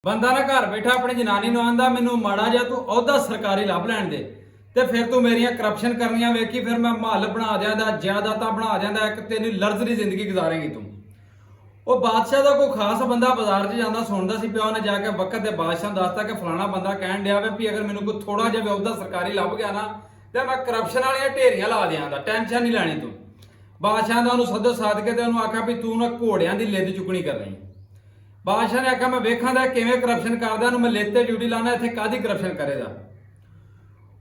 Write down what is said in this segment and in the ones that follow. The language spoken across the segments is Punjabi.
ਬੰਦਾ ਨਾ ਘਰ ਬੈਠਾ ਆਪਣੀ ਜਨਾਨੀ ਨੂੰ ਆਂਦਾ ਮੈਨੂੰ ਮਾੜਾ ਜਿਹਾ ਤੂੰ ਅਹੁਦਾ ਸਰਕਾਰੀ ਲੱਭ ਲੈਣ ਦੇ ਤੇ ਫਿਰ ਤੂੰ ਮੇਰੀਆਂ ਕਰਪਸ਼ਨ ਕਰਨੀਆਂ ਵੇਖੀ ਫਿਰ ਮੈਂ ਮਹੱਲ ਬਣਾ ਦਿਆਂਦਾ ਜਾਇਦਾਦਾਂ ਬਣਾ ਦਿਆਂਦਾ ਇੱਕ ਤੈਨੂੰ ਲਗਜ਼ਰੀ ਜ਼ਿੰਦਗੀ ਗੁਜ਼ਾਰੇਂਗੀ ਤੂੰ। ਉਹ ਬਾਦਸ਼ਾਹ ਦਾ ਕੋਈ ਖਾਸ ਬੰਦਾ ਬਾਜ਼ਾਰ 'ਚ ਜਾਂਦਾ ਸੁਣਦਾ ਸੀ ਪਿਓ ਨੇ ਜਾ ਕੇ ਵਕਤ ਦੇ ਬਾਦਸ਼ਾਹ ਨੂੰ ਦੱਸਤਾ ਕਿ ਫਲਾਣਾ ਬੰਦਾ ਕਹਿਣ ਡਿਆ ਵੇ ਵੀ ਅਗਰ ਮੈਨੂੰ ਕੋਈ ਥੋੜਾ ਜਿਹਾ ਵੀ ਅਹੁਦਾ ਸਰਕਾਰੀ ਲੱਭ ਗਿਆ ਨਾ ਤੇ ਮੈਂ ਕਰਪਸ਼ਨ ਵਾਲੀਆਂ ਢੇਰੀਆਂ ਲਾ ਦਿਆਂਦਾ, ਟੈਨਸ਼ਨ ਨਹੀਂ ਲੈਣੀ ਤੂੰ। ਬਾਦਸ਼ਾਹ ਦਾ ਉਹਨੂੰ ਸੱਦੋ ਸਾਧ ਕੇ ਤੇ ਉਹਨੂੰ ਆਖਿਆ ਵੀ ਤੂੰ ਨਾ ਘੋੜਿਆਂ ਦੀ ਲਿੱਦ ਚੁੱਕਣੀ ਕਰਨੀ। ਬਾਦਸ਼ਾਹ ਨੇ ਆਖਿਆ ਮੈਂ ਵੇਖਾਂ ਦਾ ਕਿਵੇਂ ਕਰਪਸ਼ਨ ਕਰਦਾ ਉਹਨੂੰ ਮੈਂ ਲਿੱਦ ਤੇ ਡਿਊਟੀ ਲਾਣਾ, ਇੱਥੇ ਕਾਹਦੀ ਕਰਪਸ਼ਨ ਕਰੇਗਾ।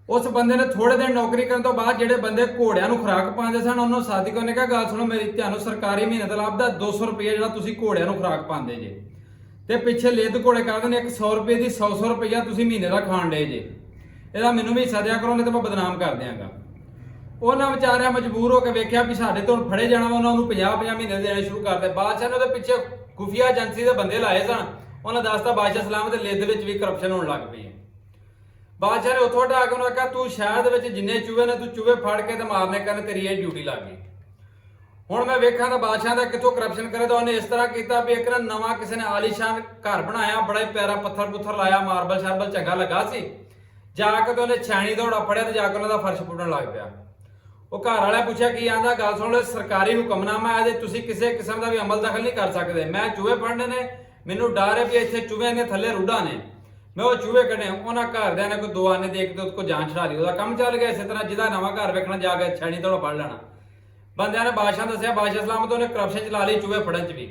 ਉਸ ਬੰਦੇ ਨੇ ਥੋੜੇ ਦਿਨ ਨੌਕਰੀ ਕਰਨ ਤੋਂ ਬਾਅਦ ਜਿਹੜੇ ਬੰਦੇ ਘੋੜਿਆਂ ਨੂੰ ਖੁਰਾਕ ਪਾਉਂਦੇ ਸਨ ਉਹਨੂੰ ਸਾਦੀ ਕੋਨੇ ਕਿਹਾ ਗੱਲ ਸੁਣੋ ਮੇਰੀ, ਤੁਹਾਨੂੰ ਸਰਕਾਰੀ ਮਹੀਨੇ ਦਾ ਲੱਭਦਾ 200 ਰੁਪਏ ਜਿਹੜਾ ਤੁਸੀਂ ਘੋੜਿਆਂ ਨੂੰ ਖੁਰਾਕ ਪਾਉਂਦੇ ਜੇ ਤੇ ਪਿੱਛੇ ਲਿੱਦ ਘੋੜੇ ਕਰਦੇ ਨੇ 100 ਰੁਪਏ ਦੀ 100 ਰੁਪਇਆ ਤੁਸੀਂ ਮਹੀਨੇ ਦਾ ਖਾਣ ਡੇ ਜੇ, ਇਹਦਾ ਮੈਨੂੰ ਵੀ ਹਿੱਸਾ ਦਿਆ ਕਰੋ ਨਹੀਂ ਤੇ ਮੈਂ ਬਦਨਾਮ ਕਰ ਦਿਆਂਗਾ। ਉਹਨਾਂ ਵਿਚਾਰਿਆਂ ਮਜਬੂਰ ਹੋ ਕੇ ਵੇਖਿਆ ਵੀ ਸਾਡੇ ਤੋਂ ਫੜੇ ਜਾਣਾ ਵਾ, ਉਹਨਾਂ ਨੂੰ 50-50 ਮਹੀਨੇ ਦੇਣੇ ਸ਼ੁਰੂ ਕਰਦੇ। ਬਾਦਸ਼ਾਹ ਨੇ ਉਹਦੇ ਪਿੱਛੇ ਖੁਫੀਆ ਏਜੰਸੀ ਦੇ ਬੰਦੇ ਲਾਏ ਸਨ, ਉਹਨਾਂ ਦੱਸਤਾ ਬਾਦਸ਼ਾਹ ਸਲਾਮ ਦੇ ਲਿੱਦ ਵਿੱਚ ਵੀ ਕਰਪਸ਼ਨ ਹੋਣ ਲੱਗ ਪਈ ਹੈ। ਬਾਦਸ਼ਾਹ ਨੇ ਉੱਥੋਂ ਹਟਾ ਕੇ ਉਹਨੂੰ ਆਖਿਆ ਤੂੰ ਸ਼ਹਿਰ ਦੇ ਵਿੱਚ ਜਿੰਨੇ ਚੂਹੇ ਨੇ ਤੂੰ ਚੂਹੇ ਫੜ ਕੇ ਤੇ ਮਾਰਨੇ ਕਰਨ ਤੇਰੀ ਇਹ ਡਿਊਟੀ ਲੱਗ ਗਈ। ਹੁਣ ਮੈਂ ਵੇਖਾਂ ਤਾਂ ਬਾਦਸ਼ਾਹ ਦਾ ਕਿੱਥੋਂ ਕਰਪਸ਼ਨ ਕਰੇ ਤਾਂ ਉਹਨੇ ਇਸ ਤਰ੍ਹਾਂ ਕੀਤਾ ਵੀ ਇੱਕ ਨਾ ਨਵਾਂ ਕਿਸੇ ਨੇ ਆਲੀਸ਼ਾਨ ਘਰ ਬਣਾਇਆ, ਬੜਾ ਹੀ ਪਿਆਰਾ ਪੱਥਰ ਪੁੱਥਰ ਲਾਇਆ, ਮਾਰਬਲ ਸ਼ਰਬਲ ਚੰਗਾ ਲੱਗਾ ਸੀ। ਜਾ ਕੇ ਤੇ ਉਹਨੇ ਛੈਣੀ ਦੌੜਾ ਫੜਿਆ ਤੇ ਜਾ ਕੇ ਉਹਨਾਂ ਦਾ ਫਰਸ਼ ਪੁੱਟਣ ਲੱਗ ਪਿਆ। ਉਹ ਘਰ ਵਾਲਿਆਂ ਪੁੱਛਿਆ ਕੀ ਆਂਦਾ, ਗੱਲ ਸੁਣ ਲਓ ਸਰਕਾਰੀ ਹੁਕਮਨਾਮਾ ਹੈ ਜੇ ਤੁਸੀਂ ਕਿਸੇ ਕਿਸਮ ਦਾ ਵੀ ਅਮਲ ਦਖਲ ਨਹੀਂ ਕਰ ਸਕਦੇ। ਮੈਂ ਚੂਹੇ ਫੜਨੇ ਨੇ, ਮੈਨੂੰ ਡਰ ਹੈ ਵੀ ਇੱਥੇ ਚੂਹਿਆਂ ਦੇ ਥੱਲੇ ਰੁੱਡਾਂ ਨੇ, ਮੈਂ ਉਹ ਚੂਹੇ ਕੱਢੇ। ਉਹਨਾਂ ਘਰਦਿਆਂ ਨੇ ਕੋਈ ਦੋ ਆਨੇ ਦੇ ਕੇ ਉਹਦੇ ਕੋਲ ਜਾਨ ਛਡਾ ਲਈ, ਉਹਦਾ ਕੰਮ ਚੱਲ ਗਿਆ। ਇਸੇ ਤਰ੍ਹਾਂ ਜਿਹਦਾ ਨਵਾਂ ਘਰ ਵੇਖਣਾ ਜਾ ਕੇ ਛੈਣੀ ਦੌੜਾ ਫੜ ਲੈਣਾ। ਬੰਦਿਆਂ ਨੇ ਬਾਦਸ਼ਾਹ ਦੱਸਿਆ, ਬਾਦਸ਼ਾਹ ਸਲਾਮਤ ਉਹਨੇ ਕਰਪਸ਼ਨ ਚਲਾ ਲਈ ਚੂਹੇ ਫੜਨ ਚ ਵੀ।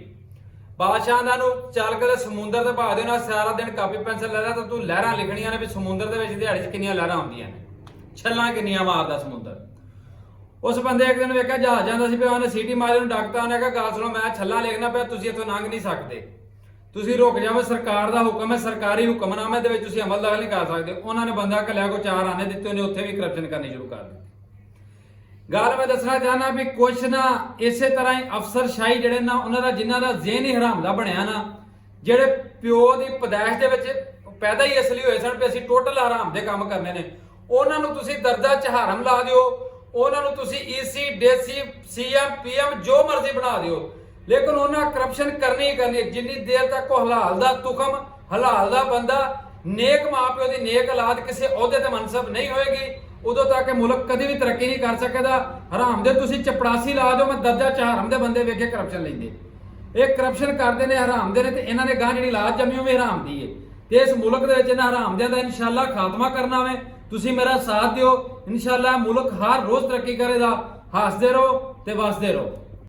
ਬਾਦਸ਼ਾਹ ਦਾ ਨੂੰ ਚੱਲ ਕੇ ਸਮੁੰਦਰ ਦੇ ਭਾਅ ਦੇ ਨਾਲ ਸਾਰਾ ਦਿਨ ਕਾਪੀ ਪੈਨਸਲ ਲੈ ਲੈ ਤਾਂ ਤੂੰ ਲਹਿਰਾਂ ਲਿਖਣੀਆਂ ਨੇ ਵੀ ਸਮੁੰਦਰ ਦੇ ਵਿੱਚ ਦਿਹਾੜੀ 'ਚ ਕਿੰਨੀਆਂ ਲਹਿਰਾਂ ਆਉਂਦੀਆਂ ਨੇ, ਛੱਲਾਂ ਕਿੰਨੀਆਂ ਮਾਰਦਾ ਸਮੁੰਦਰ। ਉਸ ਬੰਦੇ ਇੱਕ ਦਿਨ ਵੇਖਿਆ ਜਹਾਜ਼ ਜਾਂਦਾ ਸੀ ਪਿਆ, ਉਹਨੇ ਸੀਟੀ ਮਾਰੀ, ਉਹਨੂੰ ਡਾਕਤਾ, ਉਹਨੇ ਕਿਹਾ ਗੱਲ ਸੁਣੋ ਮੈਂ ਛੱਲਾਂ ਲਿਖਣਾ ਪਿਆ, ਤੁਸੀਂ ਇੱਥੋਂ ਲੰਘ ਨਹੀਂ ਸਕਦੇ, ਤੁਸੀਂ ਰੁਕ ਜਾਓ, ਸਰਕਾਰ ਦਾ ਹੁਕਮ ਹੈ, ਸਰਕਾਰੀ ਹੁਕਮਨਾਮੇ ਦੇ ਵਿੱਚ ਤੁਸੀਂ ਅਮਲ ਦਖਲ ਨਹੀਂ ਕਰ ਸਕਦੇ। ਉਹਨਾਂ ਨੇ ਬੰਦਾ ਘੱਲਿਆ ਕੋ 4 ਆਨੇ ਦਿੱਤੇ, ਉਹਨੇ ਉੱਥੇ ਵੀ ਕਰਪਸ਼ਨ ਕਰਨੀ ਸ਼ੁਰੂ ਕਰ ਦਿੱਤੀ। ਗੱਲ ਮੈਂ ਦੱਸਣਾ ਚਾਹਨਾ ਵੀ ਕੁਛ ਨਾ ਇਸੇ ਤਰ੍ਹਾਂ ਹੀ ਅਫਸਰਸ਼ਾਹੀ ਜਿਹੜੇ ਨਾ ਉਹਨਾਂ ਦਾ ਜਿਨ੍ਹਾਂ ਦਾ ਜ਼ਿਹਨ ਹੀ ਹਰਾਮ ਦਾ ਬਣਿਆ ਨਾ, ਜਿਹੜੇ ਪਿਓ ਦੀ ਪੈਦਾਇਸ਼ ਦੇ ਵਿੱਚ ਪੈਦਾ ਹੀ ਇਸ ਲਈ ਹੋਏ ਸਨ ਵੀ ਅਸੀਂ ਟੋਟਲ ਹਰਾਮ ਦੇ ਕੰਮ ਕਰਨੇ ਨੇ, ਉਹਨਾਂ ਨੂੰ ਤੁਸੀਂ ਦਰਜਾ ਚਹਾਰਮ ਲਾ ਦਿਓ, ਉਹਨਾਂ ਨੂੰ ਤੁਸੀਂ ਈਸੀ ਡੀਸੀ ਸੀਐਮ ਪੀਐਮ ਜੋ ਮਰਜ਼ੀ ਬਣਾ ਦਿਓ, ਲੇਕਿਨ ਉਹਨਾਂ ਕਰਪਸ਼ਨ ਕਰਨੀ ਹੀ ਕਰਨੀ। ਜਿੰਨੀ ਦੇਰ ਤੱਕ ਉਹ ਹਲਾਲ ਦਾ ਤੁਖਮ, ਹਲਾਲ ਦਾ ਬੰਦਾ, ਨੇਕ ਮਾਪਿਓ ਦੀ ਨੇਕ ਔਲਾਦ ਕਿਸੇ ਅਹੁਦੇ ਤੇ ਮਨਸਬ ਨਹੀਂ ਹੋਏਗੀ, ਉਦੋਂ ਤੱਕ ਇਹ ਮੁਲਕ ਕਦੇ ਵੀ ਤਰੱਕੀ ਨਹੀਂ ਕਰ ਸਕਦਾ। ਹਰਾਮ ਦੇ ਤੁਸੀਂ ਚਪੜਾਸੀ ਲਾ ਦਿਓ, ਮੈਂ ਦਰਜਾ ਚਹਾਰਮ ਦੇ ਬੰਦੇ ਵੇਖੇ ਕਰਪਸ਼ਨ ਲੈਂਦੇ, ਇਹ ਕਰਪਸ਼ਨ ਕਰਦੇ ਨੇ, ਹਰਾਮ ਦੇ ਨੇ, ਤੇ ਇਹਨਾਂ ਨੇ ਗਾਂ ਜਿਹੜੀ ਲਾਜ ਜੰਮੀ ਹੋਵੇ ਹਰਾਮ ਦੀ ਹੈ। ਤੇ ਇਸ ਮੁਲਕ ਦੇ ਵਿੱਚ ਇਹਨਾਂ ਹਰਾਮ ਦਿਆਂ ਦਾ ਇਨਸ਼ਾਅੱਲਾ ਖਾਤਮਾ ਕਰਨਾ ਵੇ, ਤੁਸੀਂ ਮੇਰਾ ਸਾਥ ਦਿਓ, ਇਨਸ਼ਾਅੱਲਾ ਮੁਲਕ ਹਰ ਰੋਜ਼ ਤਰੱਕੀ ਕਰੇਗਾ। ਹੱਸਦੇ ਰਹੋ ਤੇ ਵਸਦੇ ਰਹੋ।